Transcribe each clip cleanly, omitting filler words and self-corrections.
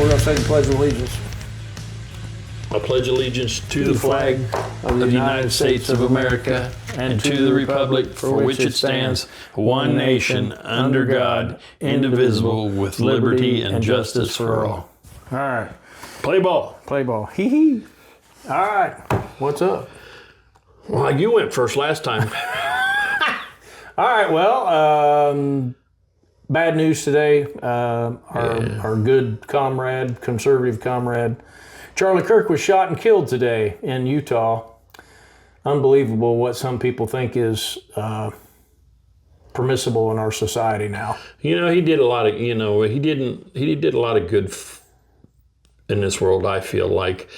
we're going to say the Pledge of Allegiance. I pledge allegiance to the flag of the United States of America and to the republic for which it stands, one nation, under God, indivisible, with liberty and justice for all. All right. Play ball. Play ball. Hee hee. All right. What's up? Well, you went first last time. All right. Well, bad news today. Our good comrade, conservative comrade, Charlie Kirk was shot and killed today in Utah. Unbelievable what some people think is permissible in our society now. You know, he did a lot of, he did a lot of good in this world, I feel like.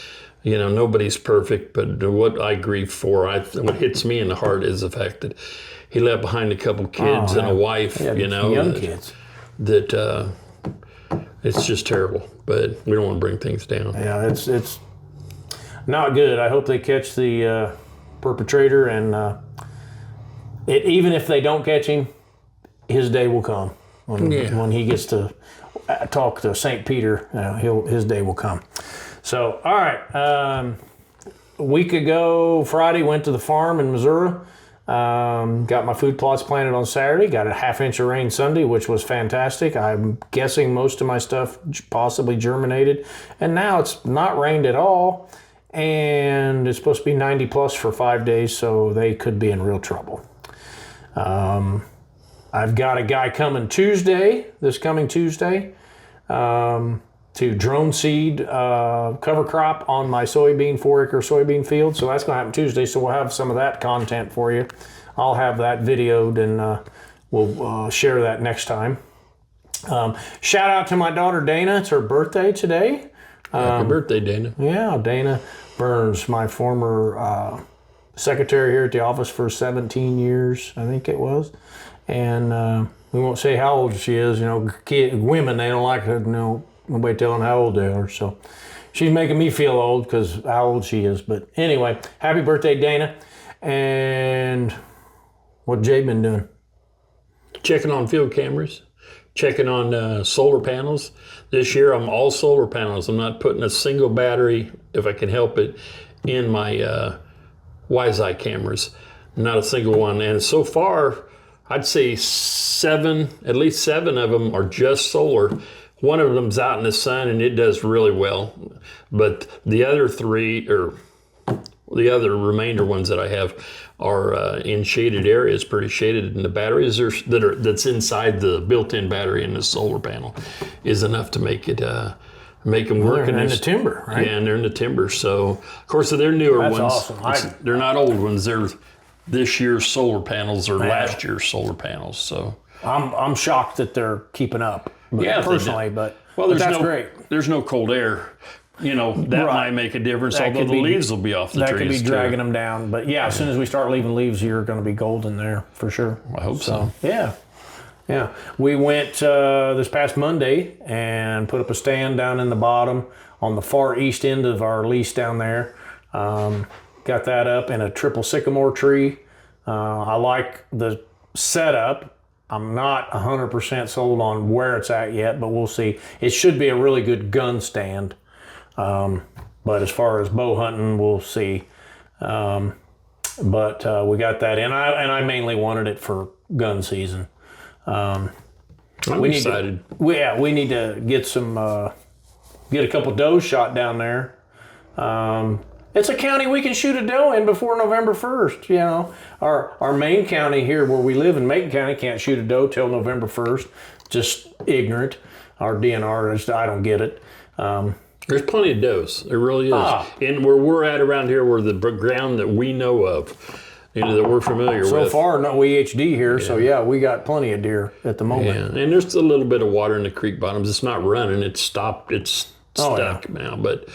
You know, nobody's perfect, but what I grieve for, what hits me in the heart is the fact that he left behind a couple kids and a wife, young kids. That it's just terrible, but we don't want to bring things down. Yeah, it's not good. I hope they catch the perpetrator, and even if they don't catch him, his day will come. When he gets to talk to St. Peter, his day will come. So, all right. A week ago, Friday, went to the farm in Missouri. Got my food plots planted on Saturday. Got a half-inch of rain Sunday, which was fantastic. I'm guessing most of my stuff possibly germinated. And now it's not rained at all. And it's supposed to be 90 plus for 5 days, so they could be in real trouble. I've got a guy coming this coming Tuesday, to drone seed cover crop on my 4-acre soybean field. So that's going to happen Tuesday. So we'll have some of that content for you. I'll have that videoed, and we'll share that next time. Shout out to my daughter Dana. It's her birthday today. Happy birthday, Dana. Yeah, Dana Burns, my former secretary here at the office for 17 years, I think it was. And we won't say how old she is. You know, women, they don't like to know nobody telling how old they are. So she's making me feel old because how old she is. But anyway, happy birthday, Dana. And what Jay been doing? Checking on field cameras, checking on solar panels. This year I'm all solar panels. I'm not putting a single battery, if I can help it, in my Wise-Eye cameras. Not a single one. And so far, I'd say at least seven of them are just solar. One of them's out in the sun, and it does really well. But the other three, or the other remainder ones that I have, are in shaded areas, pretty shaded. And the batteries that's inside the built-in battery in the solar panel is enough to make them work. They're in the timber, right? Yeah, and they're in the timber. So, of course, they're newer ones. That's awesome. They're not old ones. They're this year's solar panels or last year's solar panels. So I'm shocked that they're keeping up. Personally, but that's great. There's no cold air. You know, that might make a difference, although the leaves will be off the trees. That could be dragging them down. But as soon as we start leaving leaves, you're going to be golden there for sure. I hope so. Yeah. We went this past Monday and put up a stand down in the bottom on the far east end of our lease down there. Got that up in a triple sycamore tree. I like the setup. I'm not 100% sold on where it's at yet, but we'll see. It should be a really good gun stand. But as far as bow hunting, we'll see. But we got that in. I mainly wanted it for gun season. I'm excited. We need to get get a couple does shot down there. It's a county we can shoot a doe in before November 1st. You know, our main county here where we live in Macon County can't shoot a doe till November 1st. Just ignorant. Our DNR, I don't get it. There's plenty of does. There really is. And where we're at around here, where the ground that we know of, that we're familiar with. So far, no EHD here. Yeah. So we got plenty of deer at the moment. Yeah, and there's a little bit of water in the creek bottoms. It's not running. It's stopped. It's stuck now, but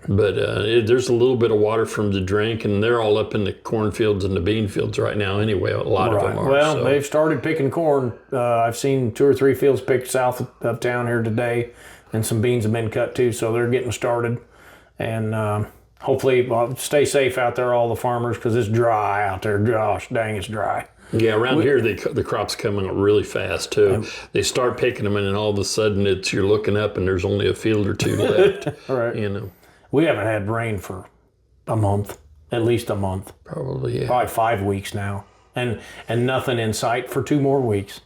there's a little bit of water for them to drink, and they're all up in the cornfields and the bean fields right now anyway. A lot of them are. Well, they've started picking corn. I've seen 2 or 3 fields picked south of town here today, and some beans have been cut too, so they're getting started. And hopefully, stay safe out there, all the farmers, because it's dry out there. Gosh dang, it's dry. Yeah, around here the crops coming up really fast too. They start picking them, and then all of a sudden you're looking up, and there's only a field or two left. All right. You know, We haven't had rain for a month, at least a month. probably. Yeah. Probably 5 weeks now, and nothing in sight for 2 more weeks.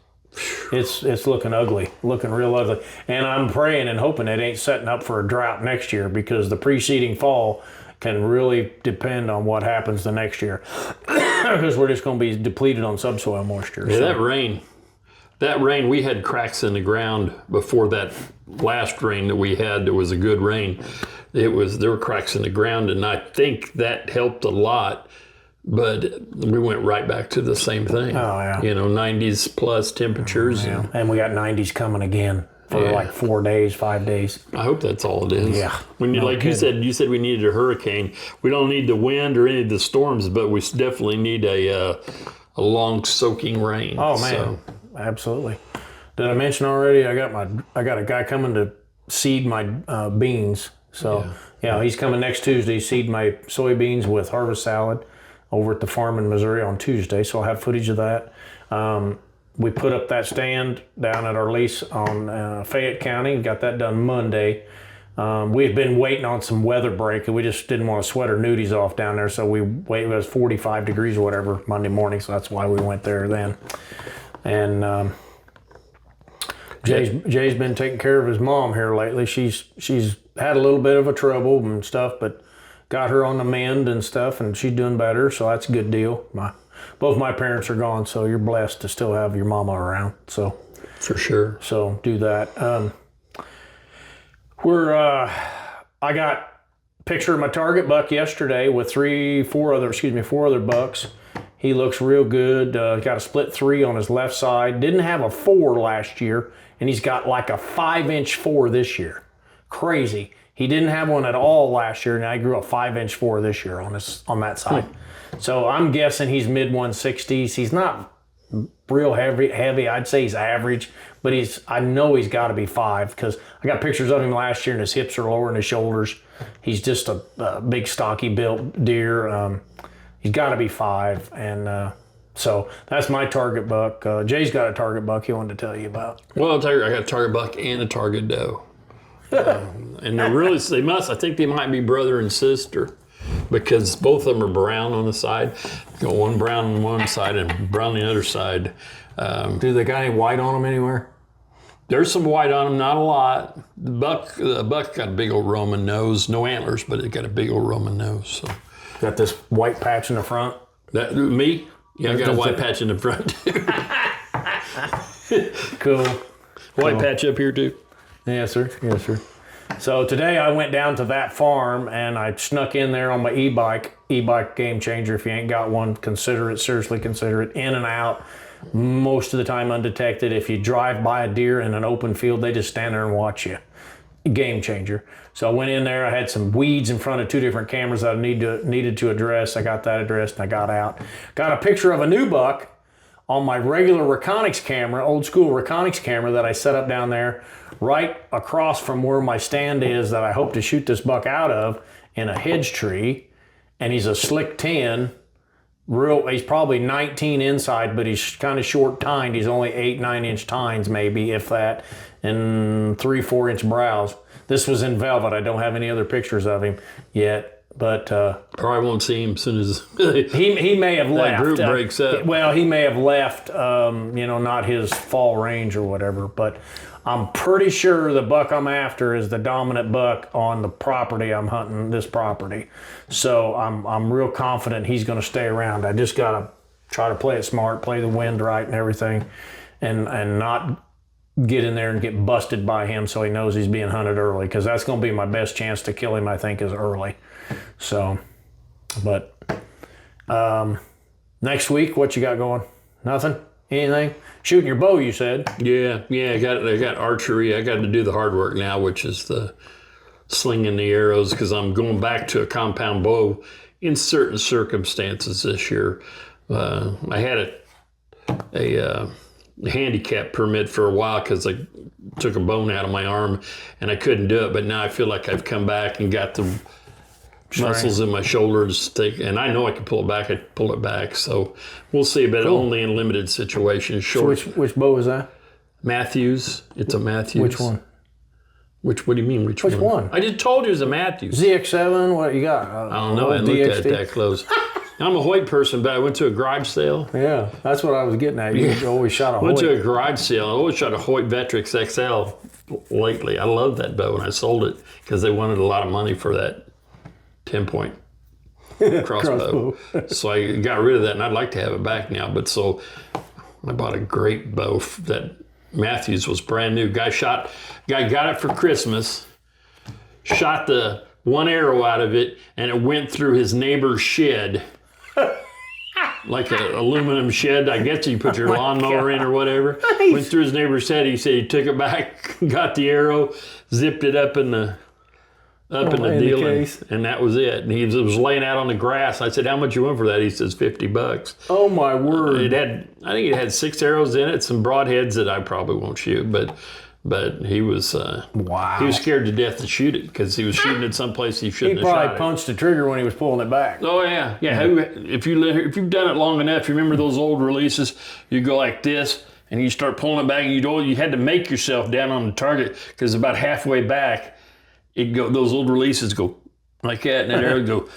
It's looking ugly, looking real ugly. And I'm praying and hoping it ain't setting up for a drought next year, because the preceding fall can really depend on what happens the next year, because we're just going to be depleted on subsoil moisture. Yeah, So, that rain, we had cracks in the ground before that last rain that we had. That was a good rain. There were cracks in the ground, and I think that helped a lot. But we went right back to the same thing. Oh, yeah. 90s plus temperatures. yeah. And we got 90s coming again for like 4 days, 5 days. I hope that's all it is. Yeah. When you, No like kidding. you said we needed a hurricane. We don't need the wind or any of the storms, but we definitely need a long soaking rain. Oh man, So, absolutely. Did I mention already? I got a guy coming to seed my beans. So yeah, he's coming next Tuesday. Seed my soybeans with harvest salad over at the farm in Missouri on Tuesday. So I'll have footage of that. We put up that stand down at our lease on Fayette County. Got that done Monday. We had been waiting on some weather break, and we just didn't want to sweat our nudies off down there. So it was 45 degrees or whatever Monday morning. So that's why we went there then. And Jay's been taking care of his mom here lately. She's had a little bit of a trouble and stuff, but got her on the mend and stuff, and she's doing better. So that's a good deal. Both my parents are gone, so you're blessed to still have your mama around. So for sure. So do that. I got a picture of my target buck yesterday with four other bucks. He looks real good. Got a split 3 on his left side. Didn't have a 4 last year, and he's got like a 5-inch 4 this year. Crazy. He didn't have one at all last year, and I grew a 5-inch 4 this year on that side. So I'm guessing he's mid 160s. He's not real heavy. I'd say he's average, but I know he's got to be 5, because I got pictures of him last year, and his hips are lower than his shoulders. He's just a big, stocky built deer. He's got to be 5, and so that's my target buck. Jay's got a target buck he wanted to tell you about. Well, I'll tell you, I got a target buck and a target doe. And I think they might be brother and sister, because both of them are brown on the side. Got one brown on one side and brown on the other side. Do they got any white on them anywhere? There's some white on them, not a lot. The buck got a big old Roman nose, no antlers, but it got a big old Roman nose. So Got this white patch in the front. Me? Yeah, I got a white patch in the front too. Cool. White patch up here too. Yes, sir. Yes, sir. So today I went down to that farm, and I snuck in there on my e-bike game changer. If you ain't got one, seriously consider it. In and out, most of the time undetected. If you drive by a deer in an open field, they just stand there and watch you. Game changer. So I went in there. I had some weeds in front of 2 different cameras that I needed to address. I got that addressed, and I got out. Got a picture of a new buck on my regular Reconyx camera, old school Reconyx camera that I set up down there, right across from where my stand is that I hope to shoot this buck out of, in a hedge tree. And he's a slick 10. He's probably 19 inside, but he's kind of short tined. He's only 8-9 inch tines, maybe, if that, and 3-4 inch brows. This was in velvet. I don't have any other pictures of him yet, but Probably won't see him as soon as he may have left. group breaks up. Well, he may have left, not his fall range or whatever, but I'm pretty sure the buck I'm after is the dominant buck on the property I'm hunting, this property. So I'm real confident he's going to stay around. I just got to try to play it smart, play the wind right and everything, and not get in there and get busted by him so he knows he's being hunted early, because that's going to be my best chance to kill him, I think, is early. So, but next week, what you got going? Nothing? Anything? Shooting your bow, you said. Yeah. I got archery. I got to do the hard work now, which is the slinging the arrows, because I'm going back to a compound bow in certain circumstances this year. I had a handicap permit for a while because I took a bone out of my arm and I couldn't do it, but now I feel like I've come back and got to muscles in my shoulders thick, and I know I can pull it back. I pull it back, so we'll see. But only in limited situations. Short. So which bow is that? Matthews. It's a Matthews. Which one? What do you mean? Which one? I just told you it's a Matthews. ZX7. What you got? I don't know. I looked at it that close. I'm a Hoyt person, but I went to a garage sale. Yeah, that's what I was getting at. You always shot a Hoyt. Went to a garage sale. I always shot a Hoyt Vectrix XL lately. I love that bow, and I sold it because they wanted a lot of money for that 10-point crossbow. So I got rid of that, and I'd like to have it back now. But so I bought a great bow that Matthews was brand new. Guy got it for Christmas, shot the one arrow out of it, and it went through his neighbor's shed. Like an aluminum shed, I guess you put your lawnmower in or whatever. Nice. Went through his neighbor's shed. He said he took it back, got the arrow, zipped it up in the deal, and that was it. And he was laying out on the grass. I said, "How much you want for that?" He says, $50. Oh my word! I think it had 6 arrows in it, some broadheads that I probably won't shoot, but he was wow. He was scared to death to shoot it because he was shooting it someplace he shouldn't have shot it. He probably punched the trigger when he was pulling it back. Oh yeah. If you've done it long enough, you remember those old releases? You go like this, and you start pulling it back, and you had to make yourself down on the target because about halfway back, those old releases go like that, and then arrow go.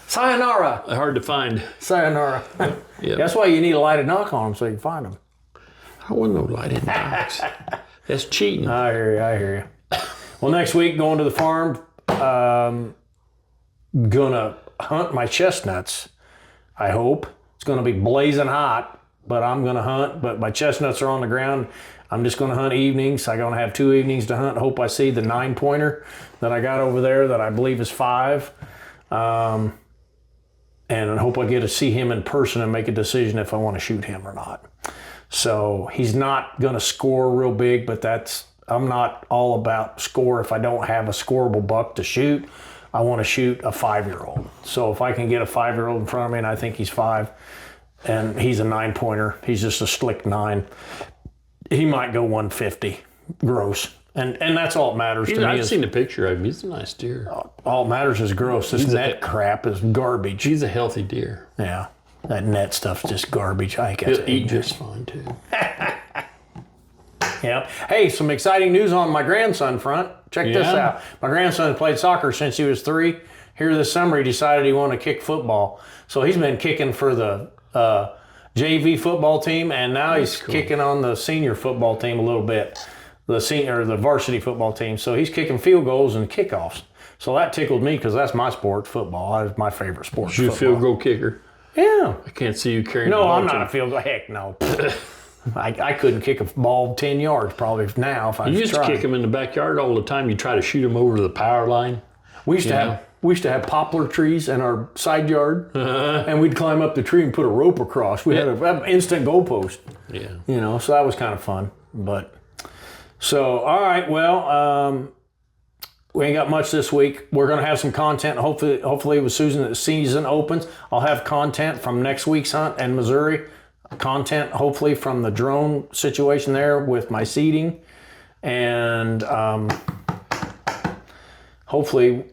Sayonara. Hard to find. Sayonara. Yeah. That's why you need a lighted knock on them so you can find them. I want no lighted knocks. That's cheating. I hear you. Well, next week, going to the farm, gonna hunt my chestnuts, I hope. It's gonna be blazing hot, but I'm gonna hunt, but my chestnuts are on the ground. I'm just gonna hunt evenings. I'm gonna have 2 evenings to hunt. Hope I see the 9-pointer that I got over there that I believe is 5. And I hope I get to see him in person and make a decision if I want to shoot him or not. So he's not going to score real big, but I'm not all about score if I don't have a scoreable buck to shoot. I want to shoot a 5-year-old. So if I can get a 5-year-old in front of me, and I think he's 5, and he's a 9-pointer, he's just a slick 9, he might go 150 gross. And that's all that matters to me. I've seen the picture of him. He's a nice deer. All that matters is gross. This net crap is garbage. He's a healthy deer. Yeah. That net stuff's just garbage. I think He'll eat just fine, too. Yeah. Hey, some exciting news on my grandson front. Check this out. My grandson played soccer since he was 3. Here this summer, he decided he wanted to kick football. So he's been kicking for the JV football team, and now he's kicking on the senior football team a little bit. The varsity football team. So he's kicking field goals and kickoffs. So that tickled me because that's my sport, football. That's my favorite sport. You're a field goal kicker. Yeah. I can't see you carrying the No, ball. I'm not a field goal. Heck no. I couldn't kick a ball 10 yards probably now if I You used to kick them in the backyard all the time. You try to shoot them over the power line. We used to have poplar trees in our side yard, and we'd climb up the tree and put a rope across. We had an instant goalpost. Yeah. So that was kind of fun. So, all right, well, we ain't got much this week. We're going to have some content. Hopefully with Susan, the season opens, I'll have content from next week's hunt in Missouri. Content, hopefully, from the drone situation there with my seeding. And hopefully,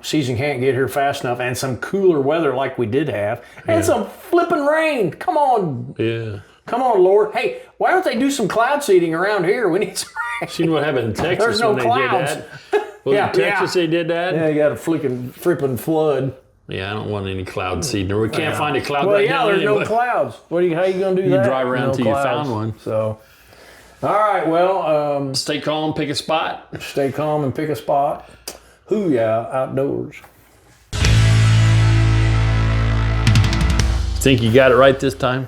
season can't get here fast enough. And some cooler weather like we did have. And some flipping rain. Come on. Yeah. Come on, Lord. Hey, why don't they do some cloud seeding around here? We need some rain. Seen what happened in Texas There's no when clouds. they did that? Was it Texas they did that? Yeah, you got a flipping flood. Yeah, I don't want any cloud seeding. We can't find a cloud well, right now. There's anyway. no clouds. How you going to do that? You drive around till you found one. So, all right, well. Stay calm, pick a spot. Stay calm and pick a spot. Huah outdoors. Think you got it right this time?